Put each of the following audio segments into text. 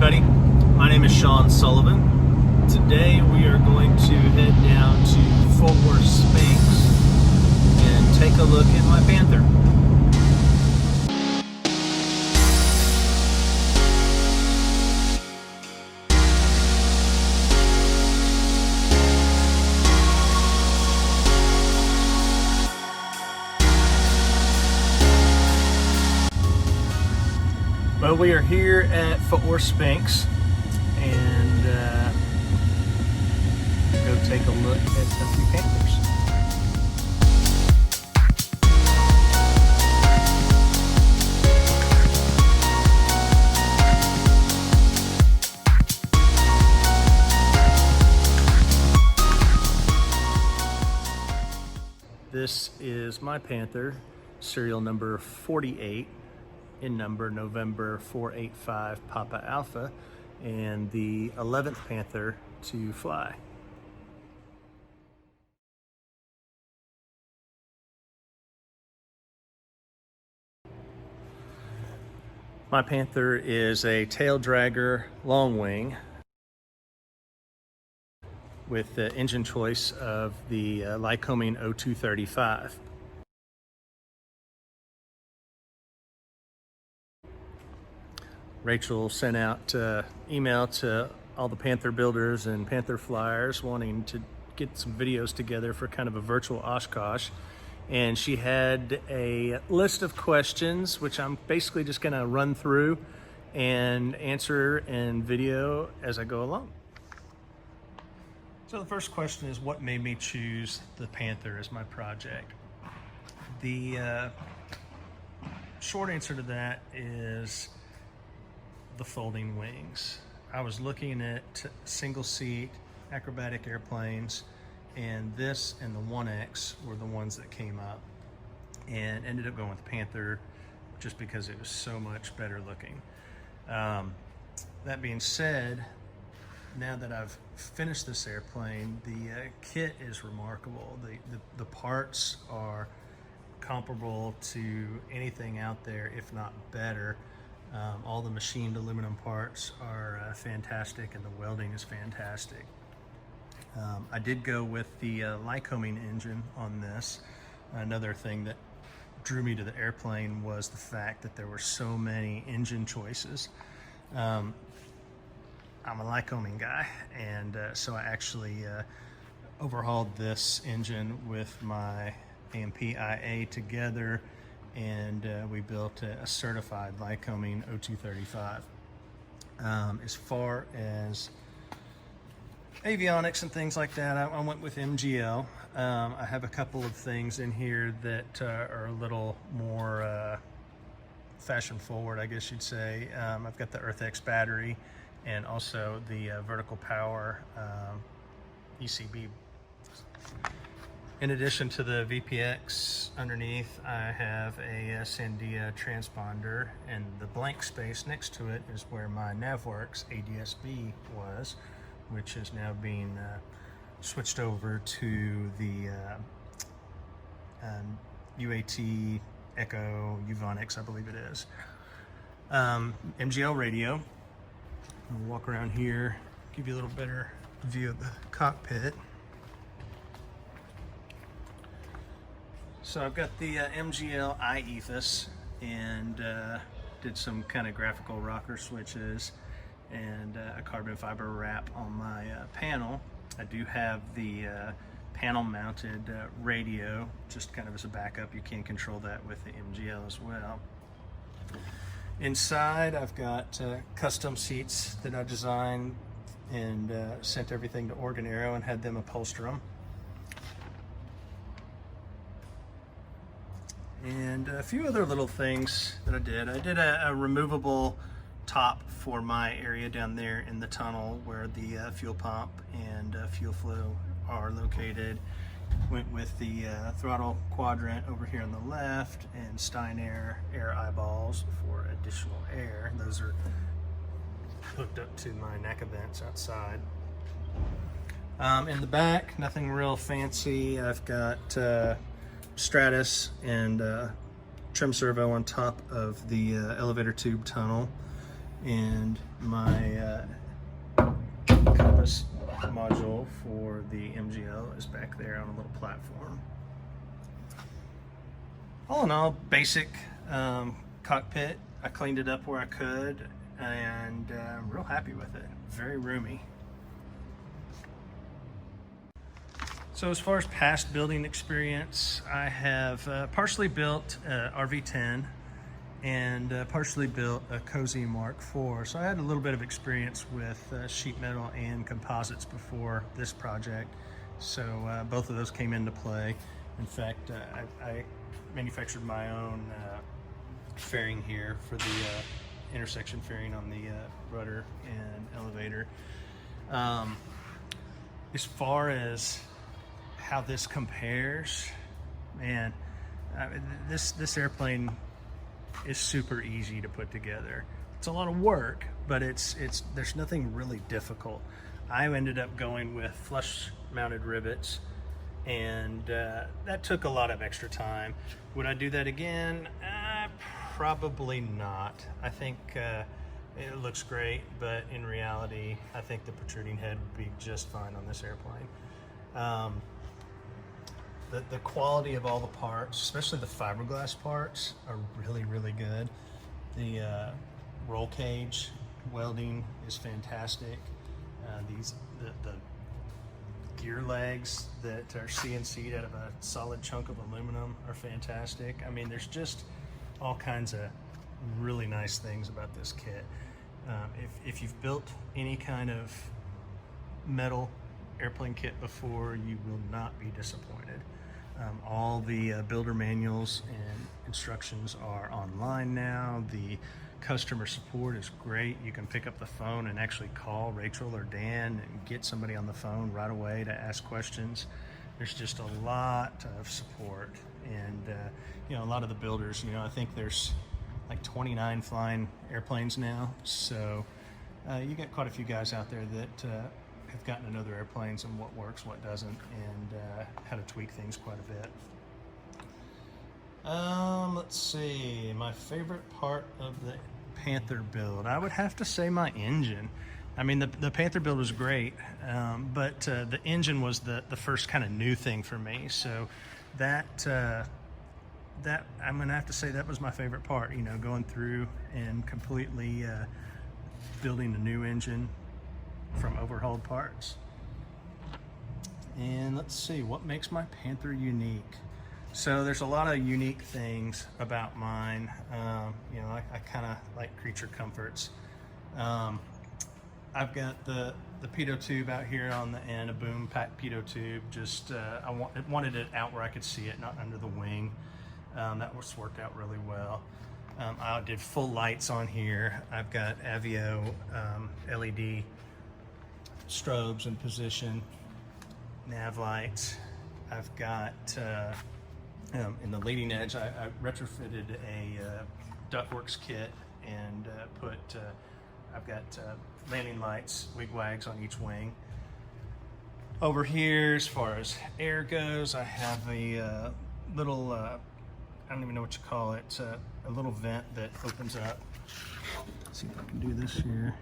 everybody, my name is Sullivan. Today we are going to head down to Fort Worth Sphinx and take a look at my Panther. Well, we are here at Fort Worth Sphinx and go take a look at a few Panthers. This is my Panther, serial number 48. In number November 485 Papa Alpha, and the 11th Panther to fly. My Panther is a tail dragger long wing with the engine choice of the Lycoming 0235. Rachel sent out email to all the Panther builders and Panther flyers wanting to get some videos together for kind of a virtual Oshkosh. And she had a list of questions, which I'm basically just gonna run through and answer in video as I go along. So the first question is, what made me choose the Panther as my project? The short answer to that is the folding wings. I was looking at single seat acrobatic airplanes, and this and the 1X were the ones that came up, and ended up going with the Panther just because it was so much better looking. That being said, now that I've finished this airplane, the kit is remarkable. The parts are comparable to anything out there, if not better. All the machined aluminum parts are fantastic, and the welding is fantastic. I did go with the Lycoming engine on this. Another thing that drew me to the airplane was the fact that there were so many engine choices. I'm a Lycoming guy, and so I actually overhauled this engine with my AMP IA together, and we built a certified Lycoming 0235. As far as avionics and things like that, I went with MGL. I have a couple of things in here that are a little more fashion forward, I guess you'd say. I've got the EarthX battery and also the vertical power ECB. In addition to the VPX underneath, I have a Sandia transponder, and the blank space next to it is where my NavWorks ADS-B was, which is now being switched over to the UAT Echo Uvonix, I believe it is. MGL radio. I'll walk around here, give you a little better view of the cockpit. So I've got the MGL iEthos, and did some kind of graphical rocker switches and a carbon fiber wrap on my panel. I do have the panel mounted radio, just kind of as a backup. You can control that with the MGL as well. Inside I've got custom seats that I designed and sent everything to Oregon Aero and had them upholster them. And a few other little things that I did. I did a removable top for my area down there in the tunnel where the fuel pump and fuel flow are located. Went with the throttle quadrant over here on the left, and Steinair air eyeballs for additional air. Those are hooked up to my NACA vents outside. In the back, nothing real fancy. I've got Stratus and trim servo on top of the elevator tube tunnel, and my compass module for the MGL is back there on a little platform. All in all, basic cockpit. I cleaned it up where I could, and I'm real happy with it. Very roomy. So as far as past building experience, I have partially built RV10 and partially built a Cozy Mark IV. So I had a little bit of experience with sheet metal and composites before this project. So both of those came into play. In fact, I manufactured my own fairing here for the intersection fairing on the rudder and elevator. As far as how this compares, man, this airplane is super easy to put together. It's a lot of work, but there's nothing really difficult. I ended up going with flush mounted rivets, and that took a lot of extra time. Would I do that again? Probably not. I think it looks great, but in reality, I think the protruding head would be just fine on this airplane. The quality of all the parts, especially the fiberglass parts, are really, really good. The roll cage welding is fantastic. The gear legs that are CNC'd out of a solid chunk of aluminum are fantastic. I mean, there's just all kinds of really nice things about this kit. If you've built any kind of metal airplane kit before, you will not be disappointed. All the builder manuals and instructions are online now. The customer support is great. You can pick up the phone and actually call Rachel or Dan and get somebody on the phone right away to ask questions. There's just a lot of support, and a lot of the builders, I think there's like 29 flying airplanes now, so you got quite a few guys out there that have gotten to know their airplanes and what works, what doesn't, and how to tweak things quite a bit. Let's see, my favorite part of the Panther build, I would have to say my engine. I mean, the Panther build was great, but the engine was the first kind of new thing for me. So that I'm gonna have to say that was my favorite part. Going through and completely building a new engine from overhauled parts. And let's see, what makes my Panther unique? So there's a lot of unique things about mine. I kind of like creature comforts. I've got the pitot tube out here on the end, a boom pack pitot tube. Just I wanted it out where I could see it, not under the wing. That worked out really well. I did full lights on here. I've got Avio LED strobes in position, nav lights. I've got in the leading edge, I retrofitted a ductworks kit and I've got landing lights, wig-wags on each wing. Over here, as far as air goes, I have a little, I don't even know what you call it, a little vent that opens up. Let's see if I can do this here.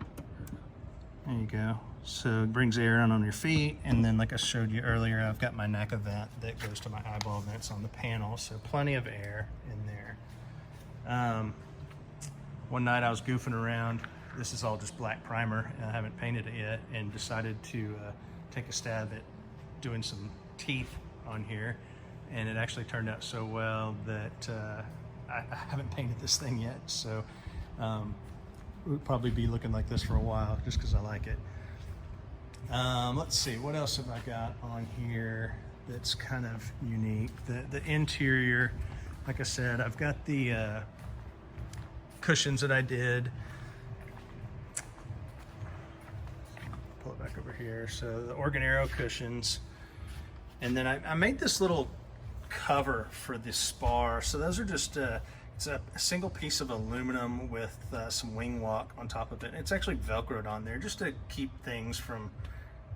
There you go. So it brings air on your feet, and then like I showed you earlier, I've got my NACA vent that goes to my eyeball vents on the panel, so plenty of air in there. One night I was goofing around. This is all just black primer, and I haven't painted it yet, and decided to take a stab at doing some teeth on here, and it actually turned out so well that I haven't painted this thing yet, so it would probably be looking like this for a while just because I like it. Let's see, what else have I got on here that's kind of unique? The interior, like I said, I've got the cushions that I did. Pull it back over here. So the Organero cushions. And then I made this little cover for the spar. So those are just, it's a single piece of aluminum with some wing walk on top of it. It's actually Velcroed on there just to keep things from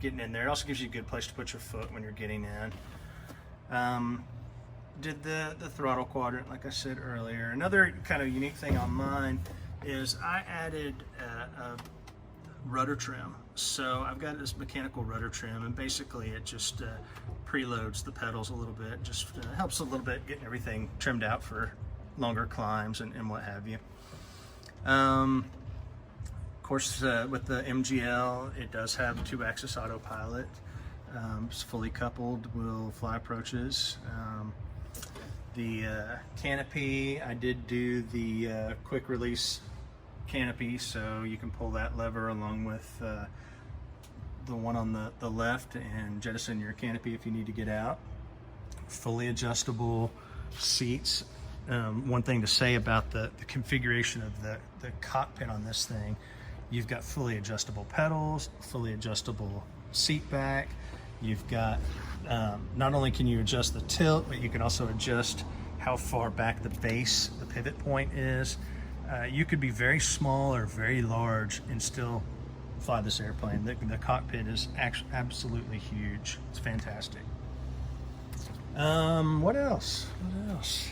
getting in there. It also gives you a good place to put your foot when you're getting in. Did the throttle quadrant, like I said earlier. Another kind of unique thing on mine is I added a rudder trim. So I've got this mechanical rudder trim, and basically it just preloads the pedals a little bit, just helps a little bit getting everything trimmed out for longer climbs and what have you. Of course, with the MGL, it does have 2-axis autopilot. It's fully coupled, will fly approaches. The canopy, I did do the quick release canopy, so you can pull that lever along with the one on the left and jettison your canopy if you need to get out. Fully adjustable seats. One thing to say about the configuration of the cockpit on this thing, you've got fully adjustable pedals, fully adjustable seat back. You've got, not only can you adjust the tilt, but you can also adjust how far back the base, the pivot point is. You could be very small or very large and still fly this airplane. The cockpit is actually absolutely huge. It's fantastic. What else? What else?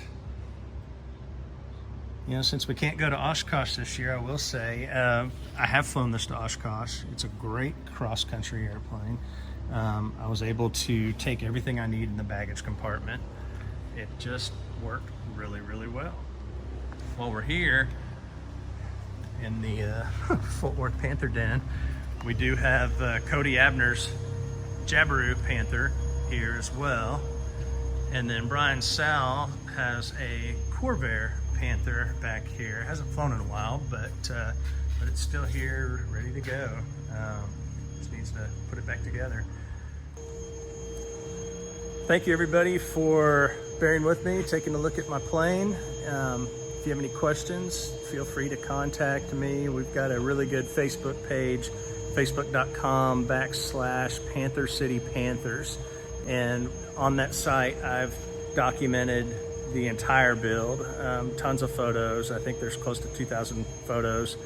You know, since we can't go to Oshkosh this year, I will say I have flown this to Oshkosh. It's a great cross-country airplane. I was able to take everything I need in the baggage compartment. It just worked really, really well. While we're here in the Fort Worth Panther Den, we do have Cody Abner's Jabiru Panther here as well. And then Brian Sal has a Corvair Panther back here. Hasn't flown in a while, but it's still here, ready to go. Just needs to put it back together. Thank you everybody for bearing with me, taking a look at my plane. If you have any questions, feel free to contact me. We've got a really good Facebook page, facebook.com/Panther City Panthers. And on that site, I've documented the entire build, tons of photos. I think there's close to 2,000 photos.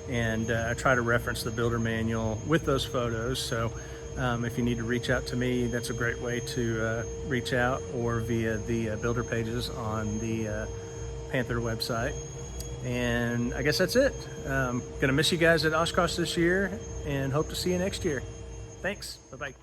And I try to reference the builder manual with those photos. So if you need to reach out to me, that's a great way to reach out, or via the builder pages on the Panther website. And I guess that's it. Gonna miss you guys at Oshkosh this year and hope to see you next year. Thanks, bye-bye.